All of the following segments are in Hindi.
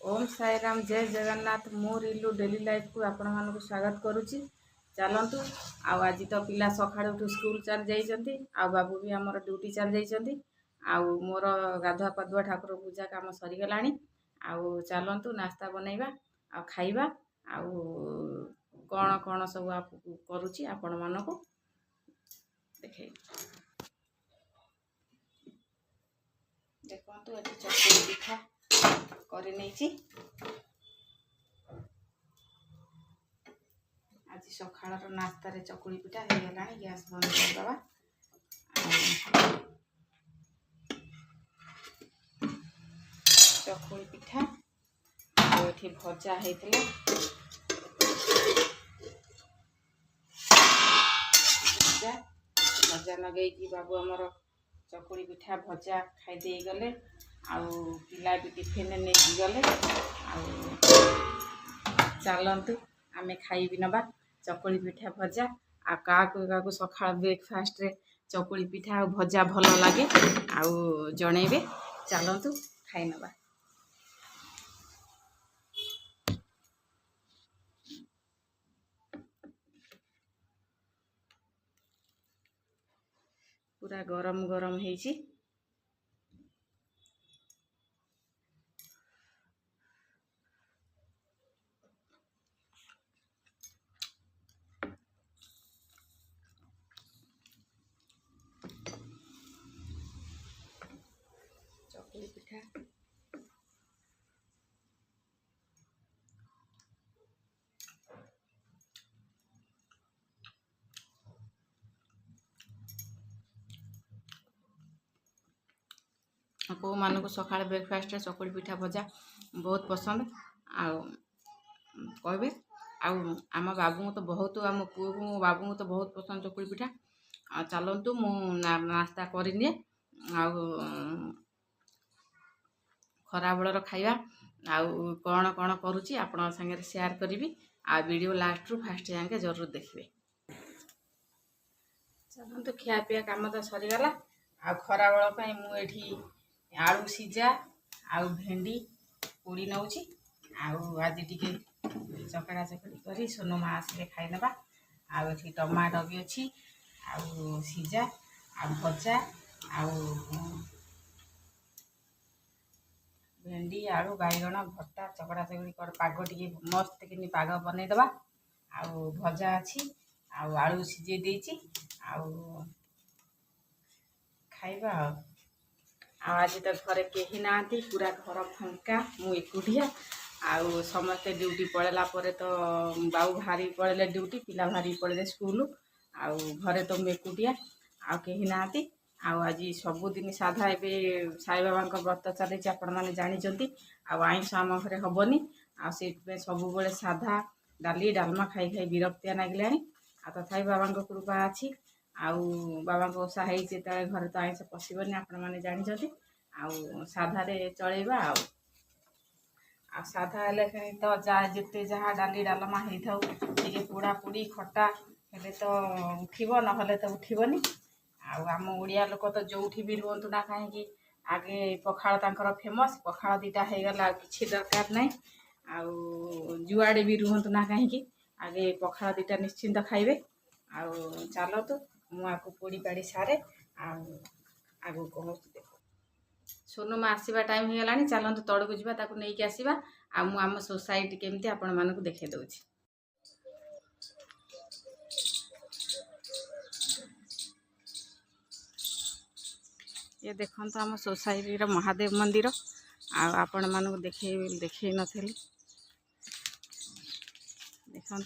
ओम साई राम जय जगन्नाथ मो रिलु डेली लाइफ को आपण मानक स्वागत करुच्ची। चलतु आज तो पिला सकाळु उठू स्कूल चल जाइछंती आ बाबू भी हमर ड्यूटी चल जाइछंती आ मोर गाधुआ पाधुआ ठाकुर पूजा काम सरी गलानी। चलतु नास्ता बनैबा आ खाइबा आ कौन कौन सब करुच्ची आपण मानक देखे देखु ये चकली पिठा कर आज सकाळर नास्ता रे चकुली पिठा हो गला। गैस बंद करदे चकुली पिठा ये भजा होता भजा लगे बाबू आमर चकुली पिठा भजा खाई गले पिला भी टिफिन नहीं गले। चलतु आमे खाई भी नबा चकुली पिठा भजा आ क्या सका ब्रेकफास्ट रे चकुली पिठा आ भजा भल लगे जनइबे। चलतु खाई नबा। पूरा गरम गरम है। चकुली पिठा को मानक सका ब्रेकफास्ट चकुली पिठा भजा बहुत पसंद कहे आम बाबू तो बहुत आम पुओ को मो बाबू तो बहुत पसंद चकुली पिठा। चलतु मु नास्ता करनी खरा बेलर खाइबा कौन कौन करुच्ची आपण संगे शेयर करी वीडियो लास्ट रू फास्ट जाके जरूर देखिए। चलतु खिया पिया काम तो सरीगला खरा बेल मुझे आलू सीझा आउ भेंडी पोड़ी नौची आज टिके चकड़ा चकड़ी करी सोनू माँ आसिले खाई नबा। ये टमाटो भी अच्छी सीझा आ भजा भेंडी आलू बैगण भट्टा चकड़ा चकड़ी कर पाग टी मस्त कि पाग बनईदबा भजा अच्छी आलू सीझे देची खाइबा। आज तो घरे कहीं ना पूरा घर फंका मु एकुटिया समस्ते ड्यूटी पड़ेला तो बाबू भारी पड़े ड्यूटी पिला भारी पड़े स्कूल घरे तो मु एकुटिया कहीं ना आज सबुदिन साधा ए साई बाबा व्रत चली आपण मैंने जानी आईष आम घरे हेनी से सब साधा डाली डालमा खाई खाई विरक्तिया लगे तथा बाबा कृपा अच्छी बाबा ओषा होते घर तो आईष पशबनी आपण मैंने जानी साधारे चलेबा साधा हेले तो जिते जहाँ डाली डालमा हो पोड़ा पोड़ी खटा हेले तो उठब ना तो उठबनी। आम ओडिया लोक तो जो भी रुहतु ना कहीं आगे पखाड़ तांकर फेमस पखाड़ दीटा हो गला कि दरकार ना जुआड़े भी रुहतु ना कहीं आगे पखाड़ दीटा निश्चिंत खाइबे। चलतु मुझे पोड़ी पाड़ी सारे आगू कौन देख सोनू माँ आसवा टाइम हो गलानी। चलतु तौड़ को जावा नहीं आसवा आम सोसाइटी केमती आपण मानक देखे दउछि। ये देखो आम सोसाइटी महादेव मंदिर आपण मानक देखे नथिली देखो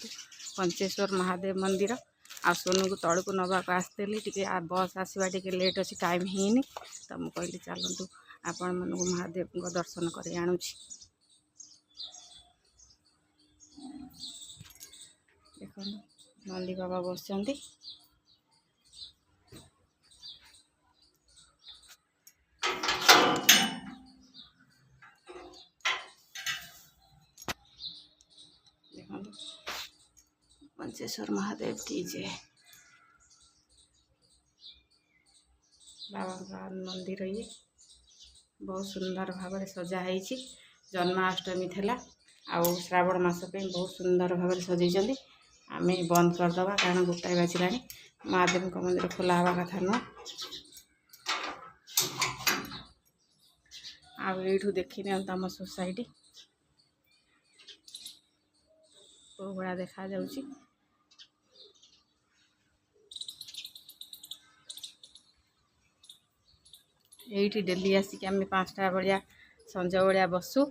पंचेश्वर महादेव मंदिर सोनू को तौड़ को नवा आसती टी बस आसवा टी लेट अच्छी टाइम ହେଇନି तो मुझे कहली चलतु आपण मानक महादेव को दर्शन कर आणुछि। देखो नंदी बाबा बसचंती देखो पंचेश्वर महादेव की जय। बाबा मंदिर ये बहुत सुंदर भाव सजा है जन्माष्टमी थिला आउ श्रावण मास पे बहुत सुंदर भाव सजाई आम बंद करदे कारण गोटाए बाजिला महादेव मंदिर खोला हवा कथा नुह आठू देखी आम सोसाइटी को भाया देखा जाउची। यही डेली आसिक आम 5टा भाया संज भाया बसु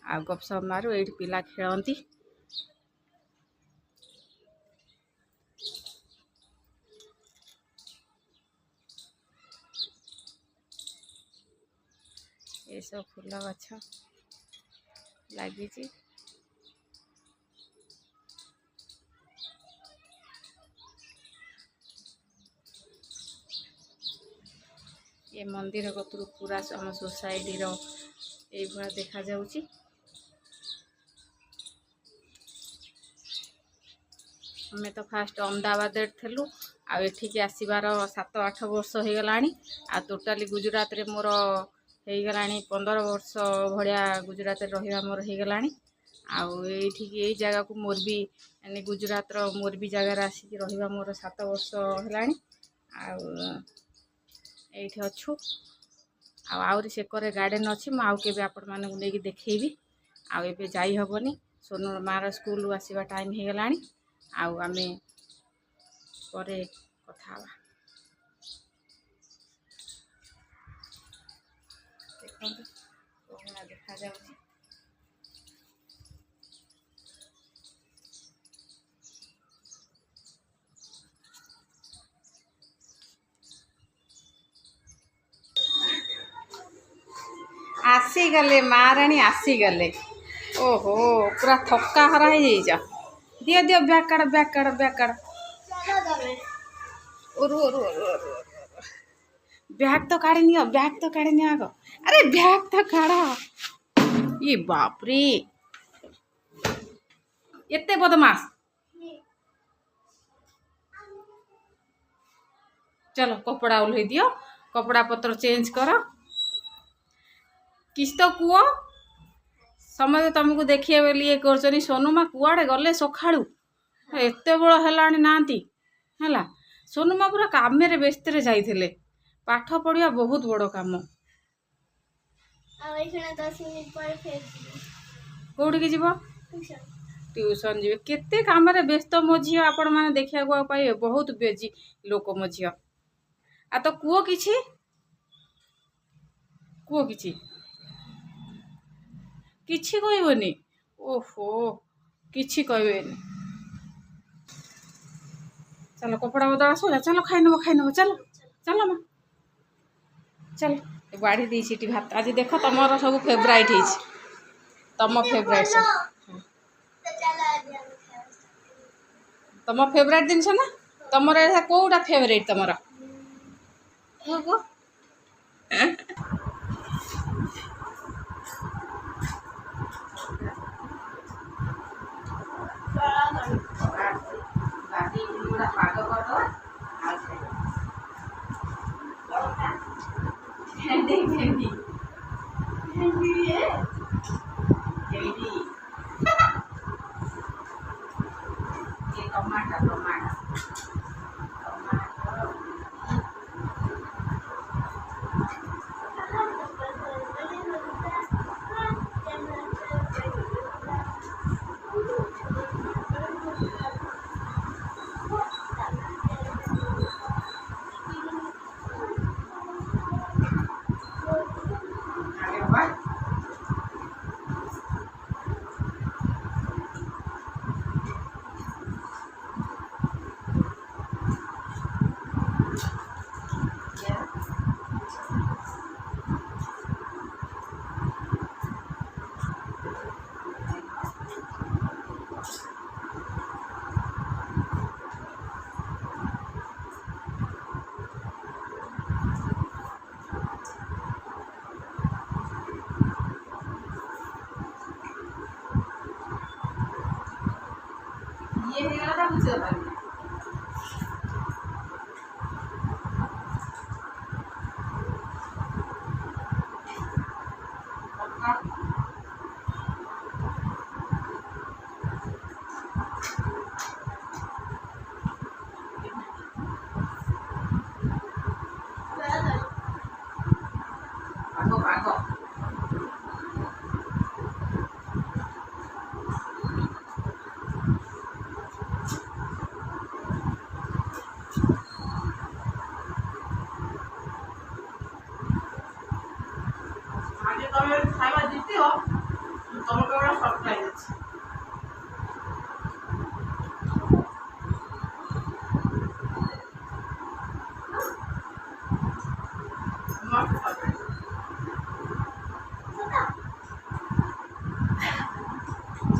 आ गपसप मारू ये पिला खेलती ये सब फूल गछ लगी ये मंदिर कतरू पूरा आम सोसाइटी ये देखा जाउची। हमें तो फास्ट अहमदाबाद थलु आठिक आसबार 7-8 वर्ष हो गला आ टोटाली गुजरात रे मोर हो गला 15 वर्ष भाया गुजरात रहा मोर हो गला यही जगह को मोर भी यानी गुजरात मोरबी जगार आसिक रहा मोर 7 वर्ष है ये अच्छु आहरी सेकर गार्डन अच्छी मुझे आपण मानक नहीं देखी आबे जाई हबनी सोनू मार स्कूल आसवा टाइम हो गला आम पर कथा देखो देखा जाउची। आसीगले महाराणी आसीगले ओहो पूरा थका हरा हो जा दियो दियो बैग काड़ बैग काड़ बैग काड़ बैग तो काढ़ी नियो बैग तो काढ़ी नियो आगो अरे बैग तो काढ़ ये बाप रे एते बदमाश चलो कपड़ा ओल्हे दियो कपड़ा पत्र चेंज कर किस तो कुओ समझ तुमको देखिए बोली ये कर सोनू माँ कुआड़े गले सकाळू एते बड़ है नाती है सोनू माँ पूरा काम व्यस्त जाइए पाठ पढ़िया बहुत बड़ काम कौटी जीव ट्यूशन जी केते काम व्यस्त मो झी आपण मैंने देखा पाइबे बहुत बेजी लोक मो झी आ तो कुओ किछि किछि कहबनी ओहो किछि कहबेनी चलो कपड़ा बदल आस चलो खाई नब चलो चलो माँ चलो बाड़ी दी भात आज देख तुम सब फेवराइट है तुम फेवराइट तुम फेवराइट जिनस ना तुम कौटा फेवरेट तुम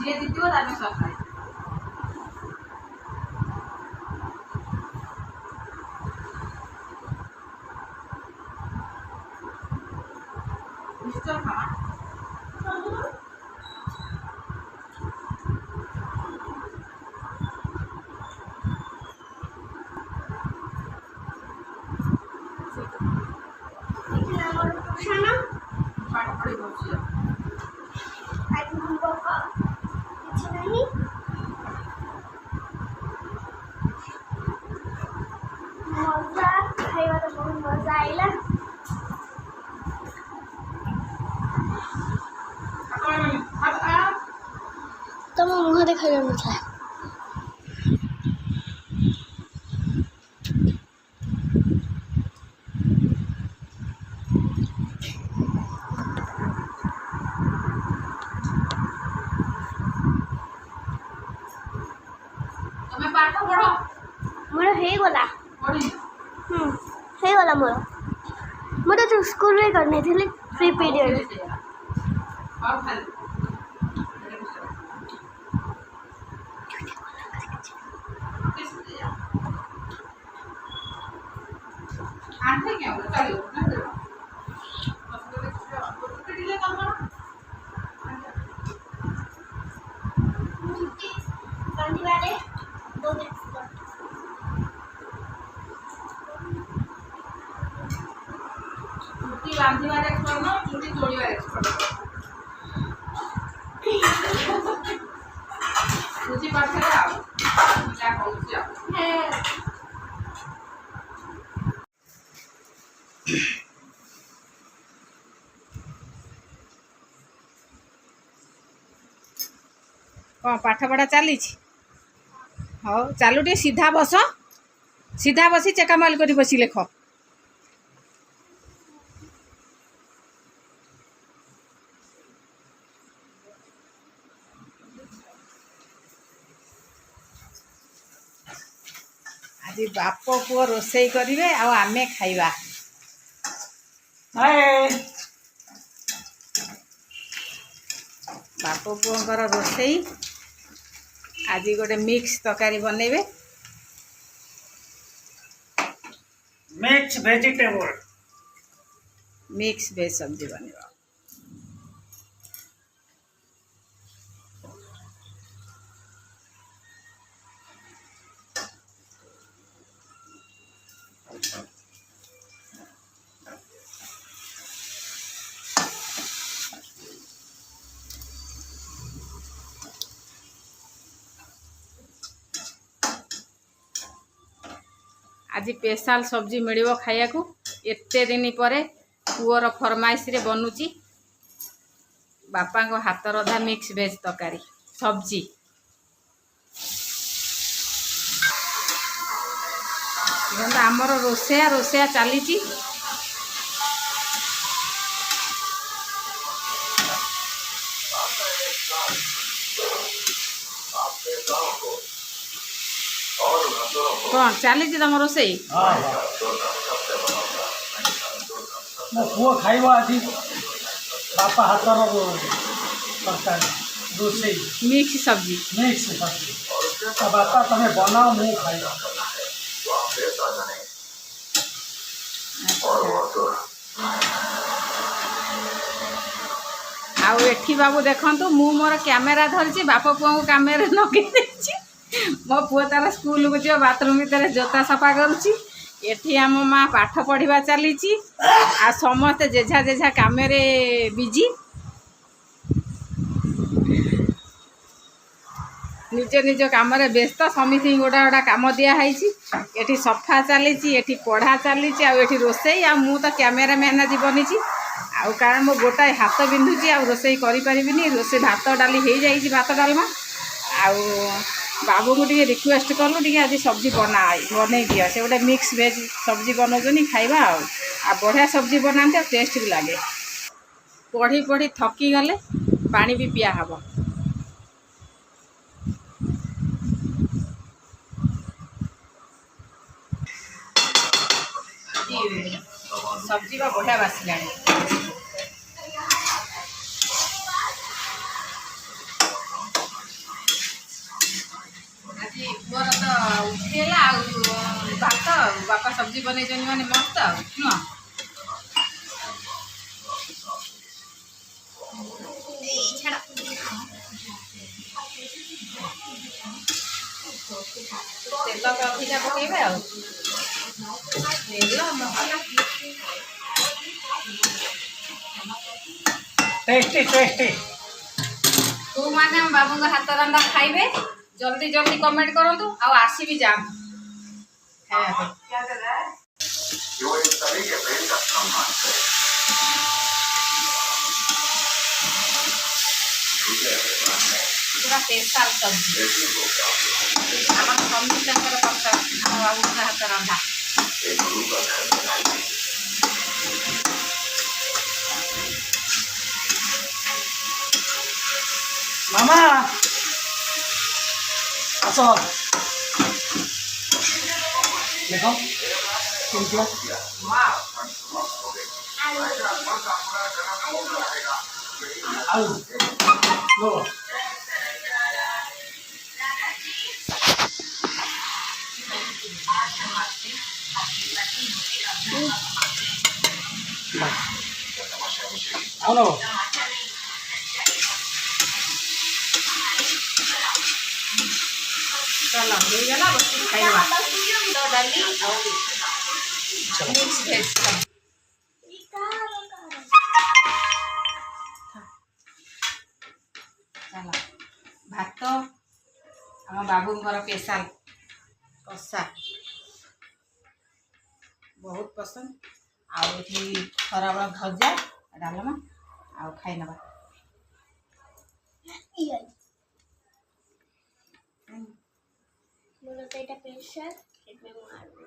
जी जीत तार सफाई निश्चय खावा पाठ पढ़ी बच्ची मजा खाइबा त बहुत मजा आइला तम मुह देखाइबा नथला तुम्हें पाठ पढ़ो मोर हे गला पढ़ी हे गला मोर तो स्कूल रे करने थिले फ्री पीरियड और खाली आंटे क्या हो चलो ना चलो ले काम गांधी वाले दो दिन छुट्टी बांधिबार एक्सपर्ट ना छुट्टी जोड़िबार एक्सपर्ट बुझी पाछे आ क्या कहूची आ कौन पाठ पढ़ा चली हाँ चलू टे सीधा बस सीधा बसी चेकामाल कर बसी लेख आज बाप पुओ रोसई करेंगे आमे खाइबा बाप पुओंकर रोसई आज गोटे मिक्स तरकारी बनइबे मिक्स वेजिटेबल मिक्स वेज सब्जी बनइबा आज स्पेशल सब्जी मिल खाया एते दिन पर पुअर फरमाइश रे बनूची बापा को हाथ रधा मिक्स वेज तरकारी सब्जी आमर रोसैया रोसैया चली कौन चली तुम रोसई मो पुओ खाइब आज बापा हाथ तरकारी रोसई मिक्स सब्जी बापा तुम्हें बनाओ मु खाइब आउ एठी बाबू देखंतु मु मोर कैमेरा धरछि बाप पुओ को कैमेरा लगे देछि मो पुओ तार स्कूल को जो बाथरूम भीतर जोता सफा करुछि एठी आम माँ पाठ पढ़ा चली आ समस्ते जेझा जेझा काम बिजी निज निज कम व्यस्त समिति गोटा गोटा कम दिखाई एठी सफा चली एठी पढ़ा चली आठी रोसई आ मु तो कैमेरामैन आज बनी आउ कारण मो गोटाए हाथ बिंधुची आ रोसई करें रोसई भात डाली हो जाइए भात डालमा आउ बाबू को टे रिक्वेस्ट कलु टे आज सब्जी बन दिया से गोटे मिक्स वेज सब्जी बनाऊँ खाइबा आ बढ़िया सब्जी बनाते टेस्ट भी लगे पढ़ी पढ़ी थकी गले पानी भी पिया हब सब्जी बा बढ़िया बासिला बापा सब्जी बनै माने मस्त नुह तेल अधिका पकेबे तेल मसला टेस्टी टेस्टी तू माने बाबू हाथ रंधा खाइबे जल्दी जल्दी कमेंट करंतु आ आसी भी जान पूरा स्पेशल सब्जी आम समस्त पसंद बाबू हाथ रंधा मामा आसो देखो केमतिया आलू लो आओ चलो हो गला बस खाइबा तो डाली मिक्स भेज चलो भात आम बाबूंर स्पेशल कषा बहुत पसंद आउ खराबेल भजा डालमा आउ खाई नवा बोलो तो এটা প্রেসার এটা মারবো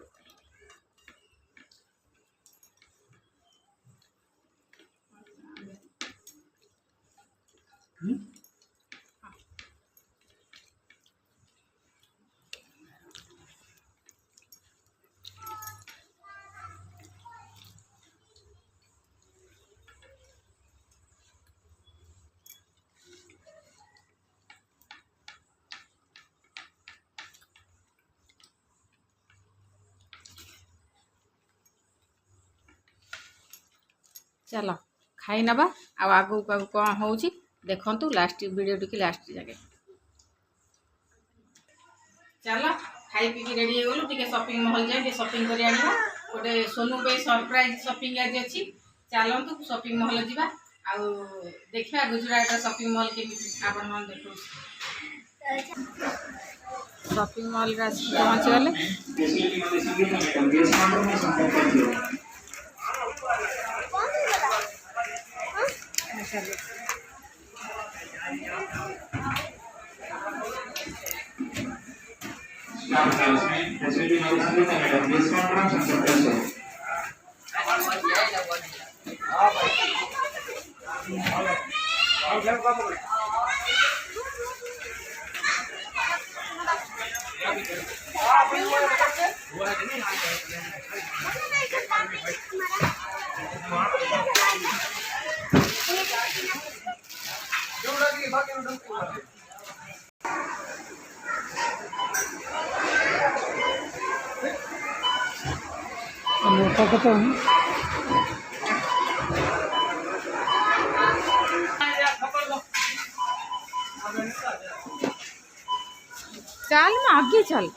चलो खाई नवा आगू कौन हो देखु लास्ट वीडियो टी लास्ट जगह चलो खाई पी रेडी हो गलु टे शॉपिंग मॉल जाए शॉपिंग कर गोटे सोनू पे सरप्राइज शॉपिंग आज अच्छी चलतु शॉपिंग मॉल जा देखा गुजरात शॉपिंग मॉल के आपण मन देखो शॉपिंग मॉल पहुँची गले चल ना आगे चल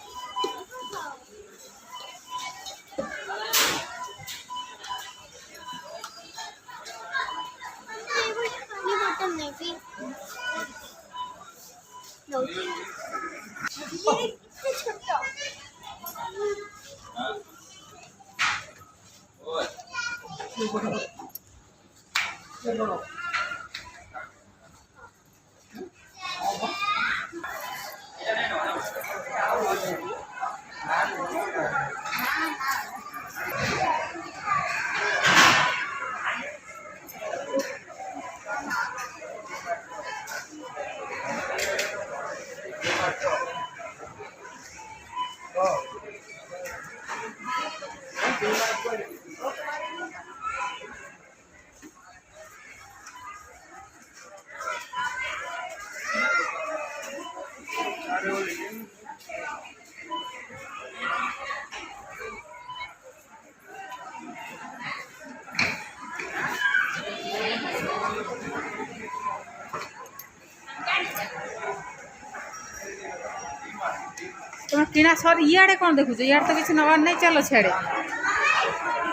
तुम किना सर इे कौन देखुच इे तो किसी नबार नहीं चलो छेड़े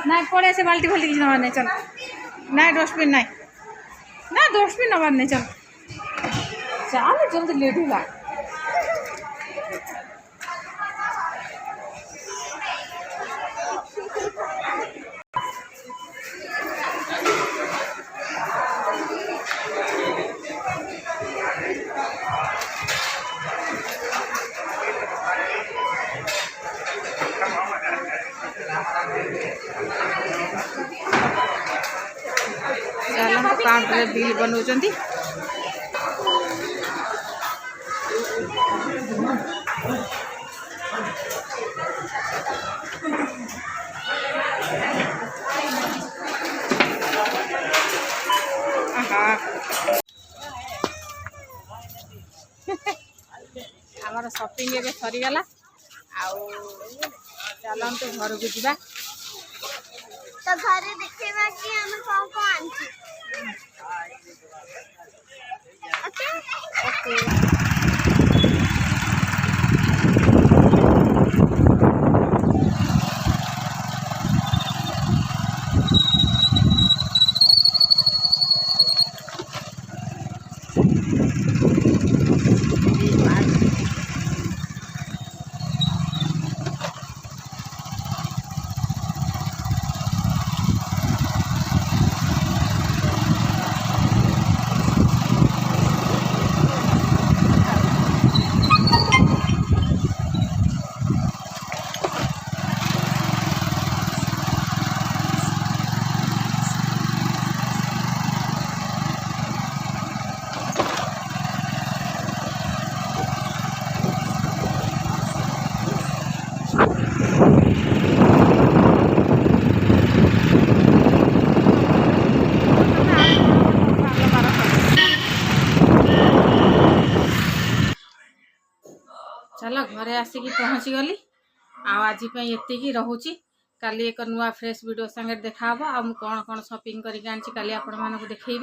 ना पड़े से बाल्टी फाल्टी किसी नबार नहीं चल ना डस्टबिन ना डस्टबिन नबार नहीं चल चल जल्दी लेट होगा काउंटर बिल बनाऊँच आमर शॉपिंग एवं सरीगला चलते घर को जा तो घरे देखा कि हमें कौन कौन ओके चलो घरे आसिक पहुँची गली आज ये रोचे काली एक नुआ फ्रेश वीडियो संगे देखा आ कौन कौन शॉपिंग करके आनी काली आपण मानक देखी